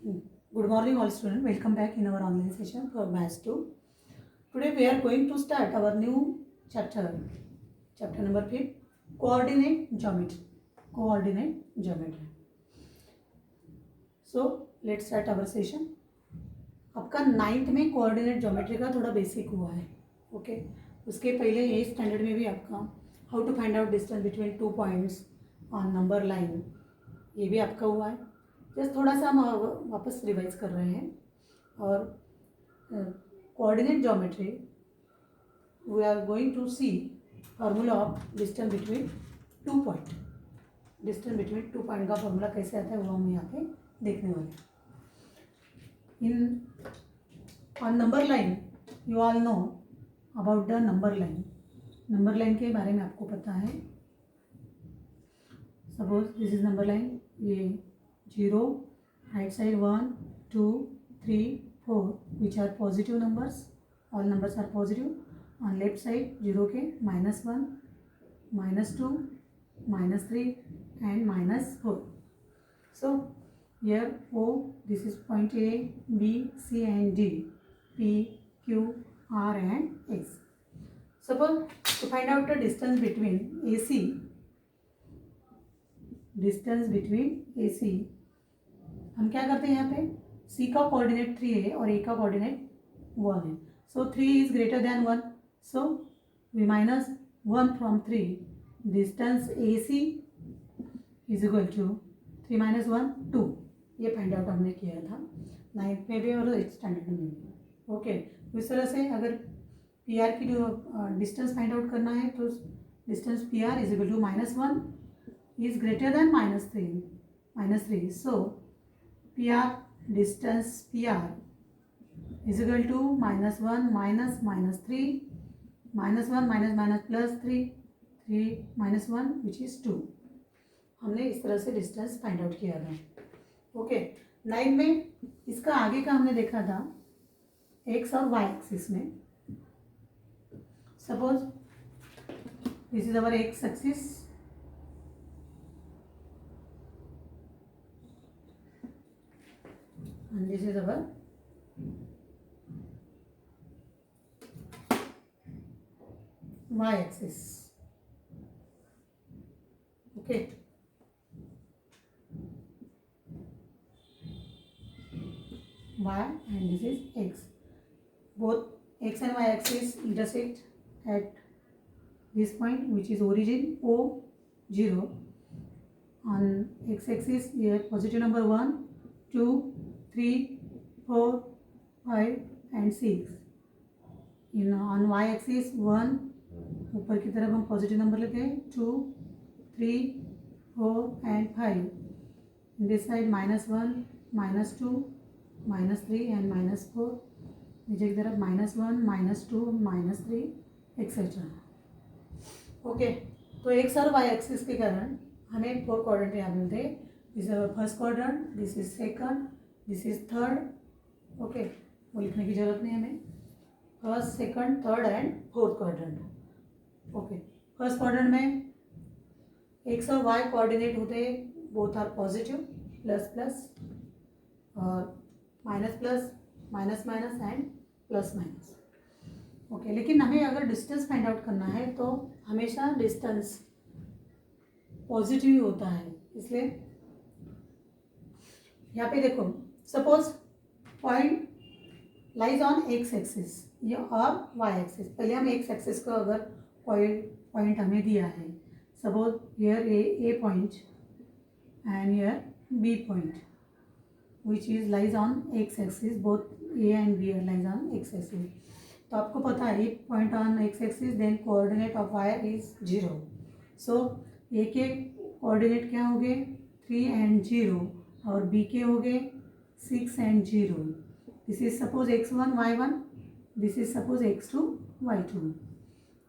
Good morning all students. Welcome back in our online session for Maths 2. Today we are going to start our new chapter. Chapter number 5. Coordinate geometry. Coordinate geometry. So let's start our session. आपका 9th में coordinate geometry का थोड़ा basic हुआ है. Okay उसके पहले 8th standard में भी आपका how to find out distance between 2 points on number line ये भी आपका हुआ है. जस्ट थोड़ा सा हम वापस रिवाइज कर रहे हैं. और coordinate geometry we are going to see formula of distance between 2 point. Distance between 2 point का फार्मूला कैसे आता है वो हम यहाँ पे देखने वाले हैं. In on number line you all know about the number line. Number line के बारे में आपको पता है. Suppose this is number line. ये 0 right side 1 2 3 4 which are positive numbers. All numbers are positive. On left side 0 के -1 -2 -3 and -4. So here O, this is point A, B, C and D, P, Q, R and X. Suppose to find out the distance between AC, हम क्या करते हैं यहाँ पे C का coordinate 3 है और A का कोऑर्डिनेट 1 है. So 3 is greater than 1. So we minus 1 from 3. Distance AC is equal to 3 - 1 2. ये फाइंड आउट हमने किया था 9th में भी और 8th स्टैंडर्ड में भी. ओके इस तरह से अगर PR की डिस्टेंस फाइंड आउट करना है तो distance PR is equal to -1 is greater than -3. So PR distance PR is equal to -1 minus -3 -1 minus +3 3 -1 which is 2. हमने इस तरह से डिस्टेंस फाइंड आउट किया था. ओके 9 में इसका आगे का हमने देखा था x और y एक्सिस में. Suppose this is our x axis and this is our y axis. Okay, y and this is x. Both x and y axis intersect at this point which is origin O 0. On x axis we have positive number 1 2 3 4 5 and 6. In on y axis 1 ऊपर की तरफ हम positive number लेते हैं 2 3 4 and 5. This side -1 -2 -3 and -4. नीचे की तरफ -1 -2 -3 etcetera. Okay तो एक्स और y एक्सिस के कारण हमें 4 क्वाड्रेंट यहाँ मिलते हैं. This is our first quadrant, this is second, this is third. Okay वो लिखने की जरूरत नहीं हमें. First second third and fourth quadrant. Okay first quadrant में एक्स और वाई कोऑर्डिनेट होते हैं. बोथ आर पॉजिटिव ++ और -+ एंड +-. ओके लेकिन हमें अगर डिस्टेंस फाइंड आउट करना है तो हमेशा डिस्टेंस पॉजिटिव ही होता है. इसलिए यहाँ पे देखो suppose point lies on X axis और वाई एक्सिस. पहले हम एक्स एक्सिस को अगर पॉइंट हमें दिया है suppose here A point and here B point which is lies on X axis. Both A and B are lies on X axis. तो आपको पता है A point on X axis then coordinate of Y is 0. So A के coordinate क्या हो गए 3 and 0 और B के हो गए 6 and 0. This is suppose x1 y1. This is suppose x2 y2.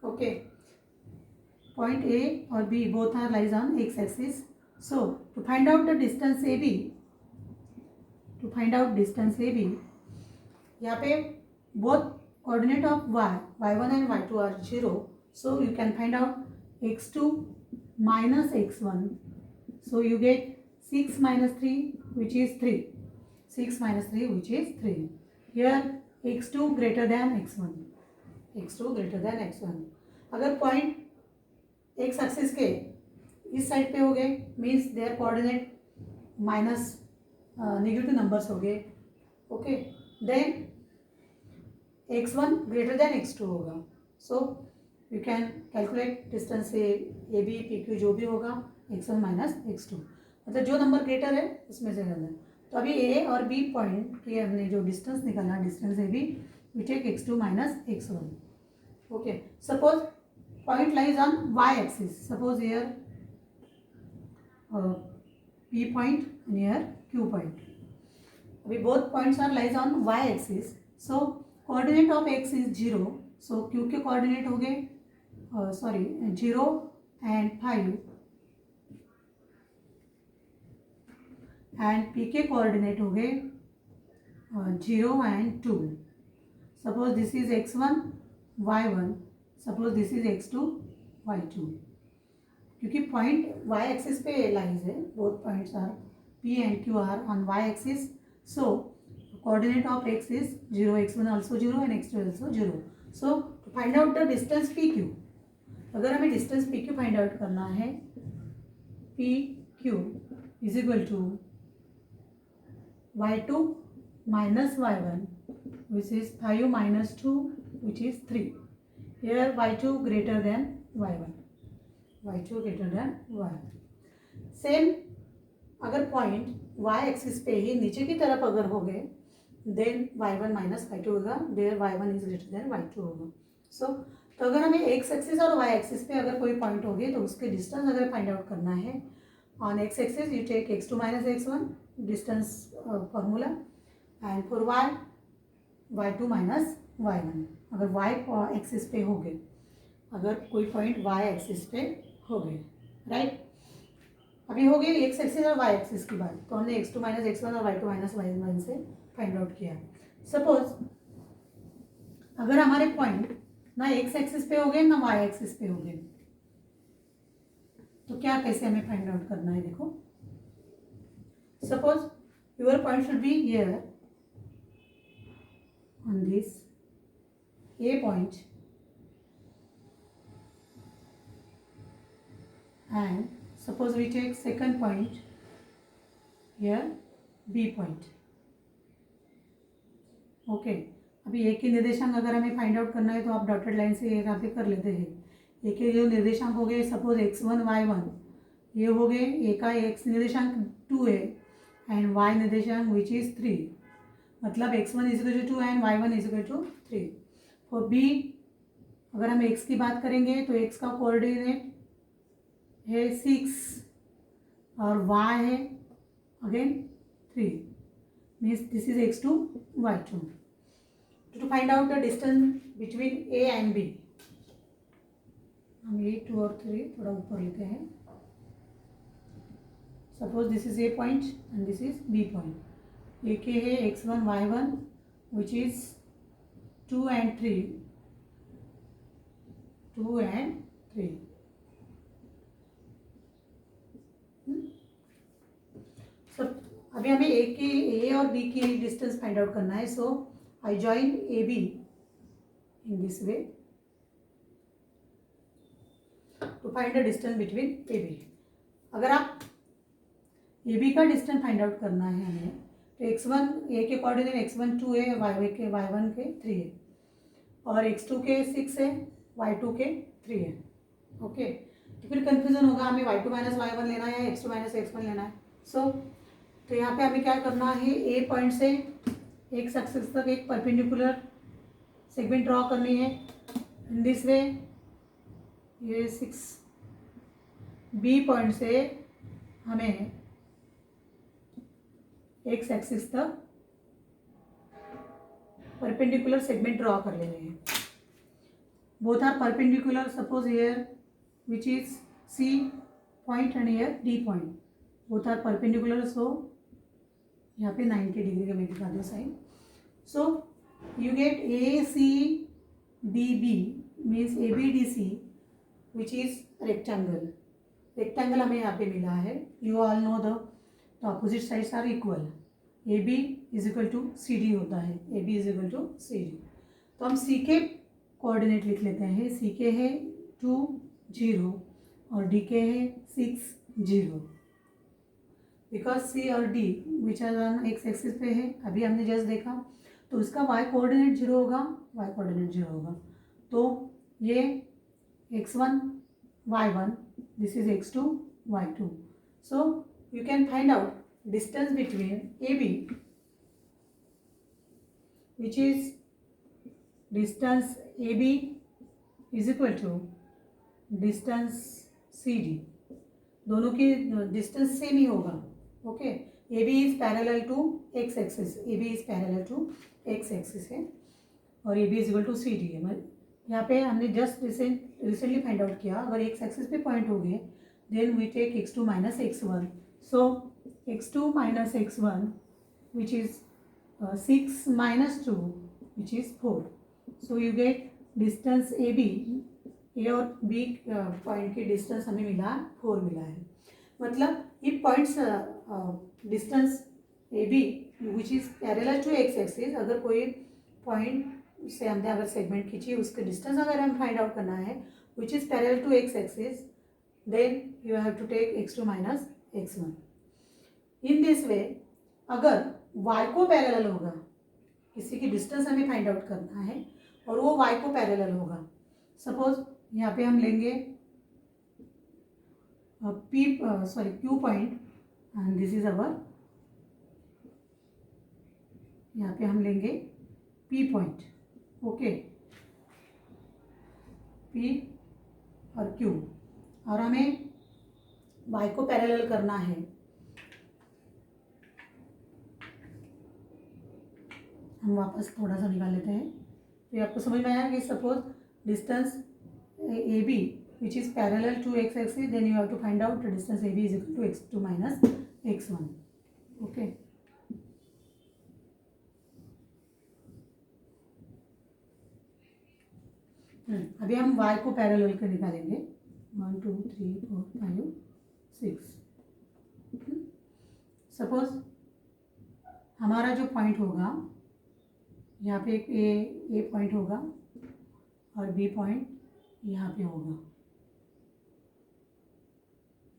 Okay point A और B both are lies on X axis. So to find out the distance A B, यहाँ पे both coordinate of y1 and y2 are 0. So you can find out x2 minus x1. So you get 6 minus 3 which is 3. 6 minus 3 which is 3. Here x2 greater than x1. x2 greater than x1. अगर point x axis के इस side पे हो गए means their coordinate minus negative numbers हो गए. Okay, then x1 greater than x2 होगा. So you can calculate distance A B P Q जो भी होगा x1 माइनस x2, मतलब जो नंबर ग्रेटर है उसमें से करना. तो अभी ए और बी पॉइंट की हमने जो डिस्टेंस निकाला, distance A B, we take x2 minus x1. Okay, suppose point lies on y-axis. Suppose here P point and here Q point. अभी both points are lies on y-axis. So coordinate of x is 0. So Q के coordinate हो गए 0 and 5 and P के coordinate हो गए 0 and 2. Suppose this is x1 y1. Suppose this is x2 y2. क्योंकि point y axis पे lies है, both points are P and Q are on y axis. So coordinate of x is 0, x1 also 0 and x2 also 0. So to find out the distance PQ, अगर हमें distance PQ find out करना है, PQ is equal to y2 minus y1 which is 5 minus 2 which is 3. Here y2 greater than y1, y2 greater than y1. Same अगर point y axis पे ही नीचे की तरफ अगर हो गए देन y1 माइनस y2 होगा, there y1 is greater then y2 होगा. सो तो अगर हमें x एक्सिस और y एक्सिस पे अगर कोई पॉइंट हो गए तो उसके डिस्टेंस अगर फाइंड आउट करना है, on x axis you take x2 minus x1 distance formula, and for y2 minus y1. अगर y एक्सिस पे हो गए, अगर कोई पॉइंट y एक्सिस पे हो गए, राइट. अभी हो गई x एक्सिस और y एक्सिस की बात, तो हमने x2 माइनस x1 और y2 माइनस y1 से फाइंड आउट किया. सपोज अगर हमारे पॉइंट ना x एक्सिस पे हो गए ना y एक्सिस पे हो गए, तो क्या कैसे हमें फाइंड आउट करना है. देखो, suppose your point should be here on this A point and suppose we take second point here B point. Okay, अभी एक ही निर्देशांक अगर हमें फाइंड आउट करना है तो आप डॉटेड लाइन से यहाँ पे कर लेते हैं. एक के जो निर्देशांक हो गए, सपोज x1 y1 ये हो गए, ए का x निर्देशांक 2 है एंड y निर्देशांक विच इज 3, मतलब x1 is equal to 2 and y1 is equal to 3. For B अगर हम x की बात करेंगे तो x का कोऑर्डिनेट है 6 और y है again 3, means this is x2 y2. To find out the distance between a and b, हम ये 2 और 3 थोड़ा ऊपर लेते हैं. Suppose this is a point and this is b point. a के है x1 y1 which is 2 and 3, 2 and 3. So अभी हमें ए और बी की डिस्टेंस फाइंड आउट करना है. So I join A B in this way to find the distance between A B. अगर आप ए बी का डिस्टेंस फाइंड आउट करना है हमें, तो x1 ए के कोऑर्डिनेट x1 2 है, y1 के 3 है, और x2 के 6 है, y2 के 3 है. ओके, तो फिर कंफ्यूजन होगा हमें y2 माइनस y1 लेना है या x2 माइनस x1 लेना है. सो तो यहाँ पे हमें क्या करना है, ए पॉइंट से x एक्सिस तक एक परपेंडिकुलर सेगमेंट ड्रॉ करनी है इन दिस वे. ये 6 बी पॉइंट से हमें x एक्सिस तक परपेंडिकुलर सेगमेंट ड्रॉ कर लेने हैं. Both are perpendicular. Suppose here which is C point and here D point, both are perpendicular. So यहाँ पे 90 डिग्री का मैं दिखा दूँ sign. So you get ACDB means ABDC which is rectangle. Rectangle हमें यहाँ पे मिला है. You all know the opposite sides are equal. A B is equal to C D होता है, ए B is equal to C D. तो हम सी के कोऑर्डिनेट लिख लेते हैं, सी के है 2 0 और डी के है 6 0, बिकॉज सी और D which are on X axis पे है, अभी हमने जस्ट देखा, तो उसका वाई कोऑर्डिनेट 0 होगा, वाई कोऑर्डिनेट 0 होगा। तो ये x1 y1, this is x2 y2. So you can find out distance between AB, which is distance AB is equal to distance CD. दोनों की डिस्टेंस सेम ही होगा, okay. A B is parallel to X axis, A B is parallel to X axis है, और A B is equal to C D है। यहाँ पे हमने जस्ट रिसेंटली फाइंड आउट किया, अगर एक्स एक्सिस पे पॉइंट हो गए then we take x2 minus x1. So x2 minus x1 which is 6 minus 2 which is 4. So you get distance AB, ए और बी पॉइंट की डिस्टेंस हमें मिला 4 मिला है। मतलब ये points distance A B which is parallel to X axis, अगर कोई पॉइंट से हमने अगर सेगमेंट खींची, उसके डिस्टेंस अगर हम फाइंड आउट करना है which is parallel to X axis, then you have to take x2 minus x1. In this way अगर y को पैरेलल होगा, किसी की डिस्टेंस हमें फाइंड आउट करना है और वो y को पैरेलल होगा, सपोज यहाँ पे हम लेंगे Q point and this is अवर, यहाँ पे हम लेंगे P पॉइंट, ओके, P और Q, और हमें y को पैरेलल करना है। हम वापस थोड़ा सा निकाल लेते हैं, तो आपको समझ में आया कि suppose distance A B which is parallel to X axis, then you have to find out distance A B is equal to x2 minus x1, okay. अभी हम y को पैरेलल कर निकालेंगे, 1 2 3 4 5 6। सपोज हमारा जो पॉइंट होगा, यहाँ पे एक ए पॉइंट होगा और बी पॉइंट यहाँ पे होगा,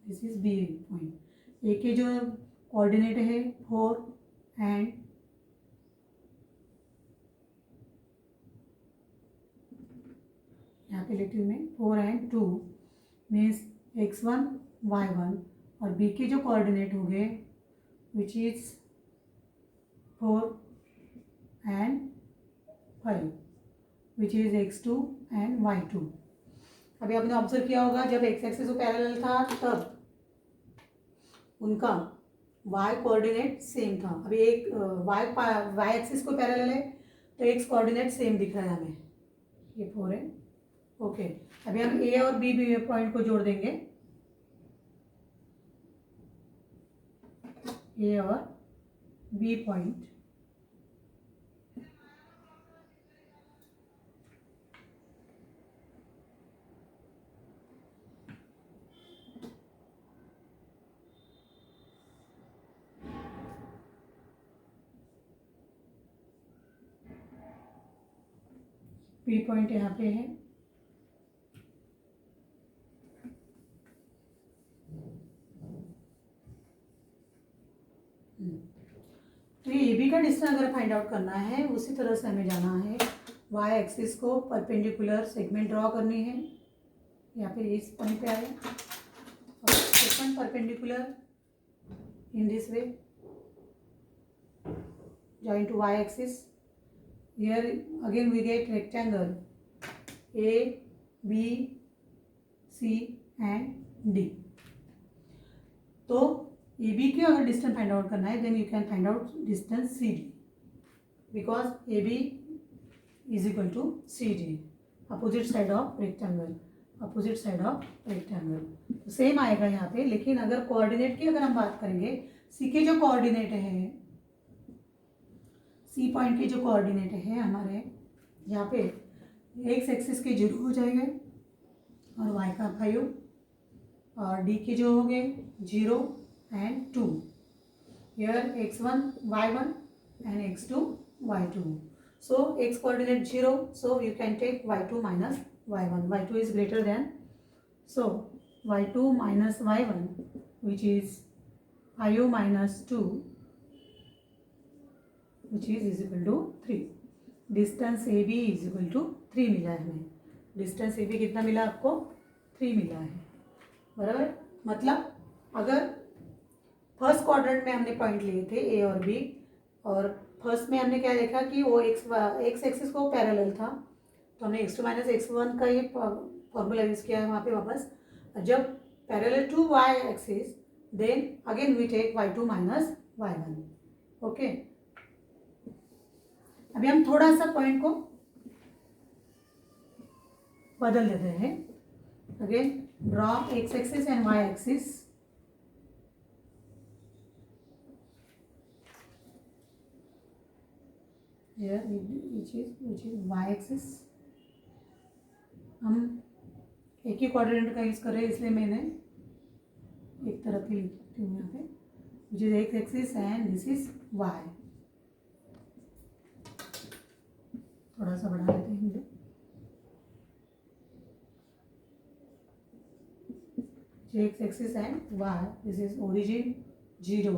दिस इज बी पॉइंट। ए के जो कोऑर्डिनेट है 4 एंड यहाँ पे लेती हूँ मैं 4 एंड 2 मीन्स x1 y1, और बी के जो कोऑर्डिनेट हो गए which is 4 and 5 which is x2 and y2। अभी आपने ऑब्जर्व किया होगा जब एक्स एक्सिस को पैरेलल था तब उनका y कोऑर्डिनेट सेम था। अभी एक y एक्सिस को पैरेलल है तो x कोऑर्डिनेट सेम दिख रहा है हमें, ये 4 है, ओके। अभी हम ए और बी पॉइंट को जोड़ देंगे, ए और बी पॉइंट, बी पॉइंट यहाँ पे है, तो ये बी का डिस्टेंस अगर फाइंड आउट करना है उसी तरह से हमें जाना है, वाई एक्सिस को परपेंडिकुलर सेगमेंट ड्रॉ करनी है, यहाँ पे इस पॉइंट पे आए और second perpendicular in this way join to y axis. Here again we get rectangle A, B, C and D. तो ए बी की अगर डिस्टेंस फाइंड आउट करना है then you can find out distance C D, because A B is equal to C D, opposite side of rectangle, opposite side of rectangle. तो same आएगा यहाँ पे, लेकिन अगर कोऑर्डिनेट की अगर हम बात करेंगे, सी के जो कोऑर्डिनेट है, सी पॉइंट के जो कोऑर्डिनेट है हमारे यहाँ पे एक्स एक्सिस के 0 हो जाएंगे और वाई का 5 और डी के जो हो गए 0 and 2, here x1 y1 and x2 y2. So x coordinate 0, so you can take y2 minus y1. y2 is greater than, so y2 minus y1, which is 5 minus 2, which is equal to 3. Distance A B is equal to 3 मिला है हमें. Distance A B कितना मिला आपको? 3 मिला है. बराबर. मतलब अगर फर्स्ट क्वाड्रेंट में हमने पॉइंट लिए थे ए और बी, और फर्स्ट में हमने क्या देखा कि वो एक्स एक्सिस को पैरेलल था, तो हमने x2 माइनस x1 का ये फॉर्मूला यूज़ किया है वहाँ पे वापस. जब parallel to y axis, then again we take y2 minus y1. Okay. अभी हम थोड़ा सा पॉइंट को बदल देते हैं. Again draw X axis and Y axis. here which is y axis. हम एक ही क्वाड्रेंट का यूज कर रहे हैं, इसलिए मैंने एक तरफ ही लिखती हूँ यहाँ पे, which is x axis and this is y. थोड़ा सा बढ़ा लेते हैं मुझे. x axis and y, this is origin 0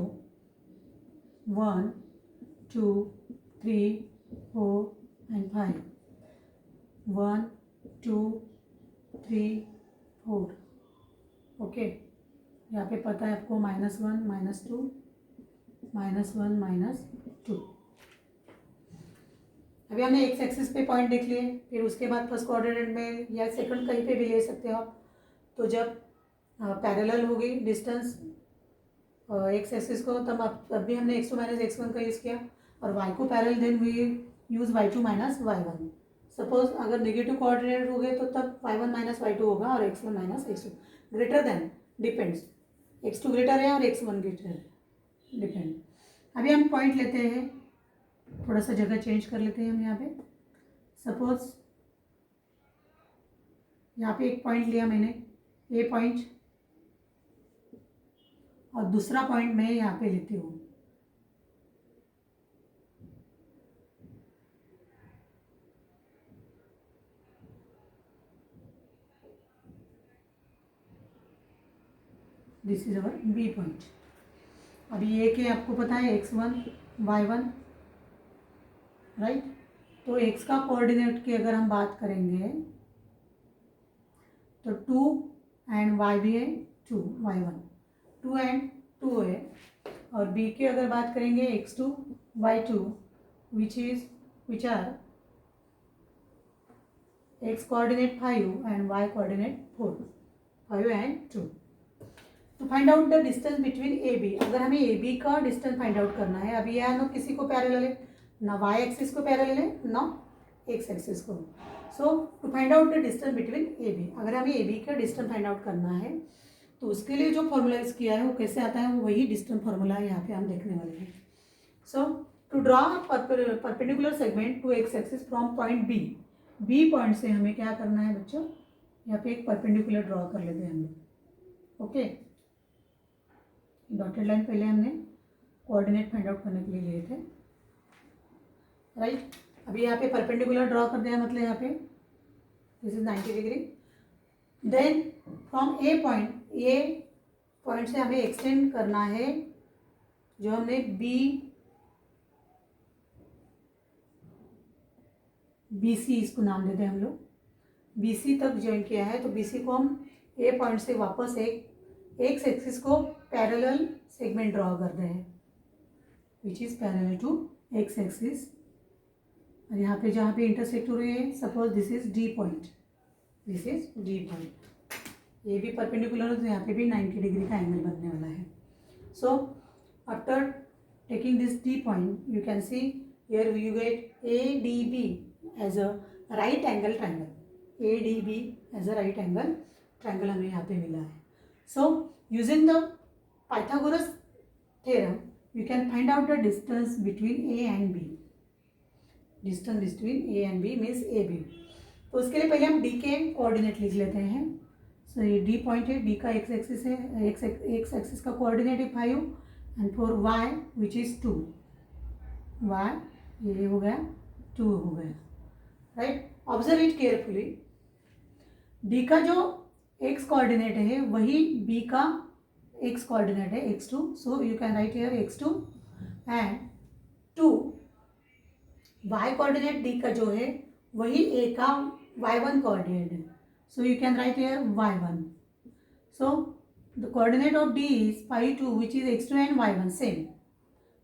1 2 3 4 and 5. 1 2 3 4. Okay. यहाँ पे पता है आपको -1 -2 -1 -2. अभी हमने एक्स एक्सिस पे पॉइंट देख लिए, फिर उसके बाद फर्स्ट क्वाड्रेंट में या सेकंड कहीं पे भी ले सकते हो आप. तो जब पैरेलल होगी डिस्टेंस एक्स एक्सिस को, तब भी हमने x2 माइनस x1 का यूज़ किया, और y को parallel, then we use y2 minus y1. Suppose अगर नेगेटिव कोऑर्डिनेट हो गए तो तब y1 माइनस y2 होगा और x1 minus x2. Greater than depends, x2 greater है और x1 ग्रेटर है, डिपेंड. अभी हम पॉइंट लेते हैं, थोड़ा सा जगह चेंज कर लेते हैं हम यहाँ पे. सपोज यहाँ पे एक पॉइंट लिया मैंने, ए पॉइंट, और दूसरा पॉइंट मैं यहाँ पे लेती हूँ. This is our B point. अभी ये के आपको पता है x1 y1, राइट. तो x का कोऑर्डिनेट की अगर हम बात करेंगे तो 2 एंड y भी है 2 y1, 2 एंड 2 है. और b की अगर बात करेंगे x2 y2, which are x coordinate 5 and y coordinate 4, 5 and 2. तो find out the distance between A B. अगर हमें ए बी का डिस्टेंस फाइंड आउट करना है, अभी यह ना किसी को पैरेलल है, ना y एक्सिस को पैरेलल है, ना x एक्सिस को. So to find out the distance between A B, अगर हमें ए बी का डिस्टेंस फाइंड आउट करना है तो उसके लिए जो फॉर्मूला यूज किया है वो कैसे आता है, वही डिस्टेंस फॉर्मूला यहाँ पे हम देखने वाले हैं. So to draw perpendicular segment to X axis from point B. B point से हमें क्या करना है बच्चों, यहाँ पे एक परपेंडिकुलर ड्रॉ कर लेते हैं हम लोग. ओके. डॉटेड लाइन पहले हमने कोऑर्डिनेट फाइंड आउट करने के लिए लिए थे, राइट. अभी यहाँ पे परपेंडिकुलर ड्रॉ कर दिया, मतलब यहाँ पे this is 90 degree. Then from A point से हमें एक्सटेंड करना है जो हमने बी सी इसको नाम देते हैं हम लोग, बी सी तक ज्वाइन किया है. तो बी सी को हम ए पॉइंट से वापस एक एक्स एक्सिस को पैरेलल सेगमेंट ड्रॉ कर रहे हैं, which is parallel to X axis. और यहाँ पे जहाँ पे इंटरसेक्ट हो रहे हैं, suppose this is D point, this is D point. ये भी परपेंडिकुलर है तो यहाँ पे भी 90 डिग्री का एंगल बनने वाला है. So after taking this D point you can see here you get A D B as a right angle triangle. A D B as a right angle triangle हमें यहाँ पे मिला है. So using the Pythagoras theorem you can find out the distance between A and B. Distance between A and B means AB. तो उसके लिए पहले हम D के कोऑर्डिनेट लिख लेते हैं. सो ये D पॉइंट है, D का एक्स एक्सिस है, एक्स एक्सिस का कोऑर्डिनेट है 5 and for y which is 2, y ये हो गया 2 हो गया, right. Observe it carefully, d का जो x कोऑर्डिनेट है वही b का x कोऑर्डिनेट है x2, so you can write here x2 and 2 y coordinate d का जो है वही a का y1 कोऑर्डिनेट है, सो you can write here y1, so the coordinate of d is pi 2 which is x2 and y1 same,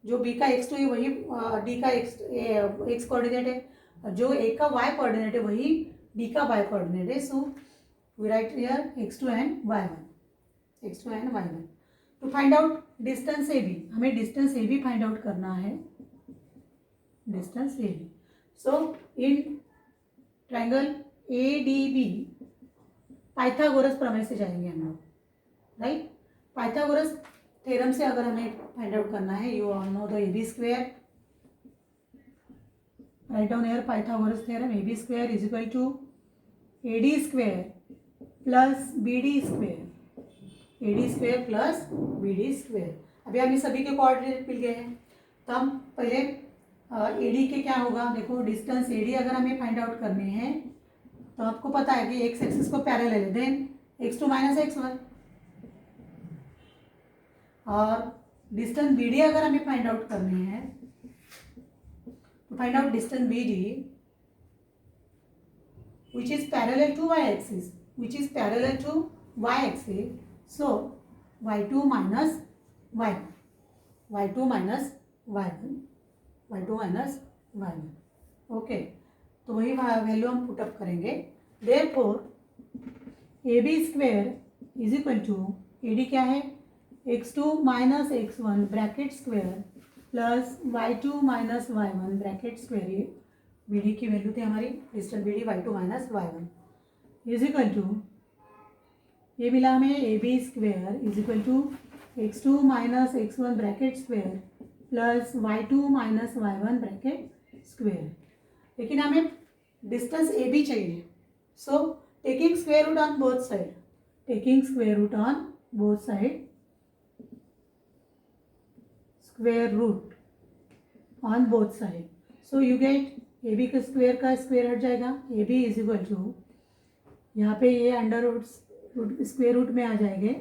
जो b का x2 है वही d का x कोऑर्डिनेट है, जो a का y कोऑर्डिनेट है वही d का y कोऑर्डिनेट है, so we write here x2 and y1, x2 and y1। To find out distance AB, हमें डिस्टेंस AB फाइंड आउट करना है, distance AB। So in triangle ADB Pythagoras प्रमेय से जाएंगे हम लोग, राइट। पाइथागोरस थ्योरम से अगर हमें फाइंड आउट करना है, you all know the AB square, write down here Pythagoras theorem, AB square is equal to AD square plus BD square, AD square plus BD square. अभी हमें सभी के coordinate मिल गए हैं, तो हम पहले AD के क्या होगा, देखो डिस्टेंस AD अगर हमें फाइंड आउट करने हैं तो आपको पता है कि x एक्सिस को पैरेलल है, देन x2 माइनस x1, और डिस्टेंस BD अगर हमें फाइंड आउट करने हैं तो find out distance BD which is parallel to y axis, which is parallel to y axis, so y2 minus y1, y2 minus y1, y2 minus y1, okay. तो वही value हम put up करेंगे, therefore AB square is equal to AD क्या है x2 minus x1 bracket square plus y2 minus y1 bracket square, ये BD की value थी हमारी, distance BD y2 minus y1 is equal to, ये मिला हमें AB square is equal to x2 minus x1 bracket square plus y2 minus y1 bracket square, लेकिन हमें distance AB चाहिए, so taking square root on both side, taking square root on both side, square root on both side, so you get AB का square हट जाएगा, AB is equal to, यहाँ पे ये under root square root में आ जाएंगे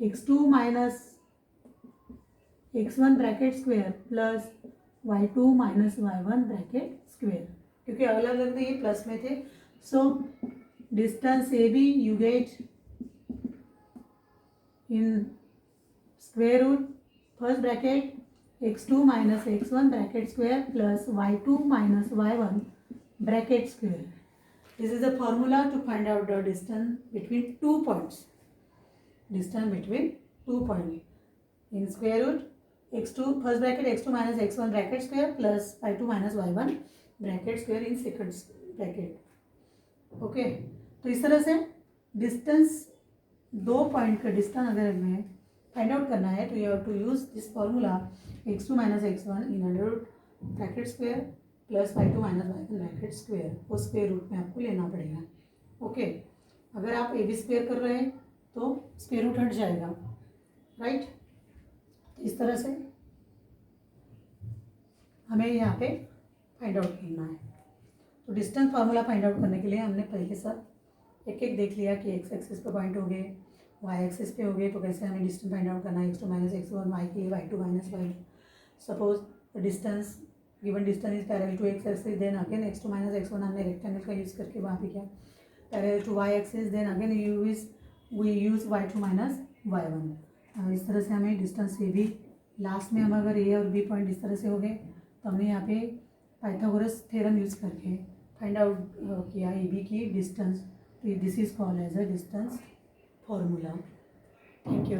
x2 minus x1 bracket square plus y2 minus y1 bracket square, क्योंकि अलग अलग में ये प्लस में थे, so distance AB you get in square root first bracket x2 minus x1 bracket square plus y2 minus y1 bracket square. This is the formula to find out the distance between 2 points, distance between 2 point in square root x2 first bracket x2 minus x1 bracket square plus y2 minus y1 bracket square in second bracket, okay. तो इस तरह से distance 2 point का distance अगर हमें find out करना है तो you have to use this formula x2 minus x1 in under root bracket square plus y2 minus y1 bracket square, वो स्क्वायर रूट में आपको लेना पड़ेगा, ओके। अगर आप AB स्क्वायर कर रहे हैं तो स्क्वायर रूट हट जाएगा, राइट। इस तरह से हमें यहाँ पे फाइंड आउट करना है। तो डिस्टेंस फार्मूला फाइंड आउट करने के लिए हमने पहले सब एक एक देख लिया कि एक्स एक्सिस पे पॉइंट हो गए, वाई एक्सिस पे हो गए, तो कैसे हमें डिस्टेंस फाइंड आउट करना है, x2 माइनस x1 y के लिए y2 minus y। Suppose distance given distance is parallel to x axis, then again x2 minus x1 हमने रेक्टेंगल का यूज़ करके वहाँ पे क्या parallel to y axis, then again we use y2 minus y1। इस तरह से हमें डिस्टेंस ए भी लास्ट में हम अगर ए और बी पॉइंट इस तरह से हो गए तो हमने यहाँ पे पाइथागोरस थ्योरम यूज़ करके फाइंड आउट किया ए बी की डिस्टेंस। तो this is called as a distance formula. Thank you.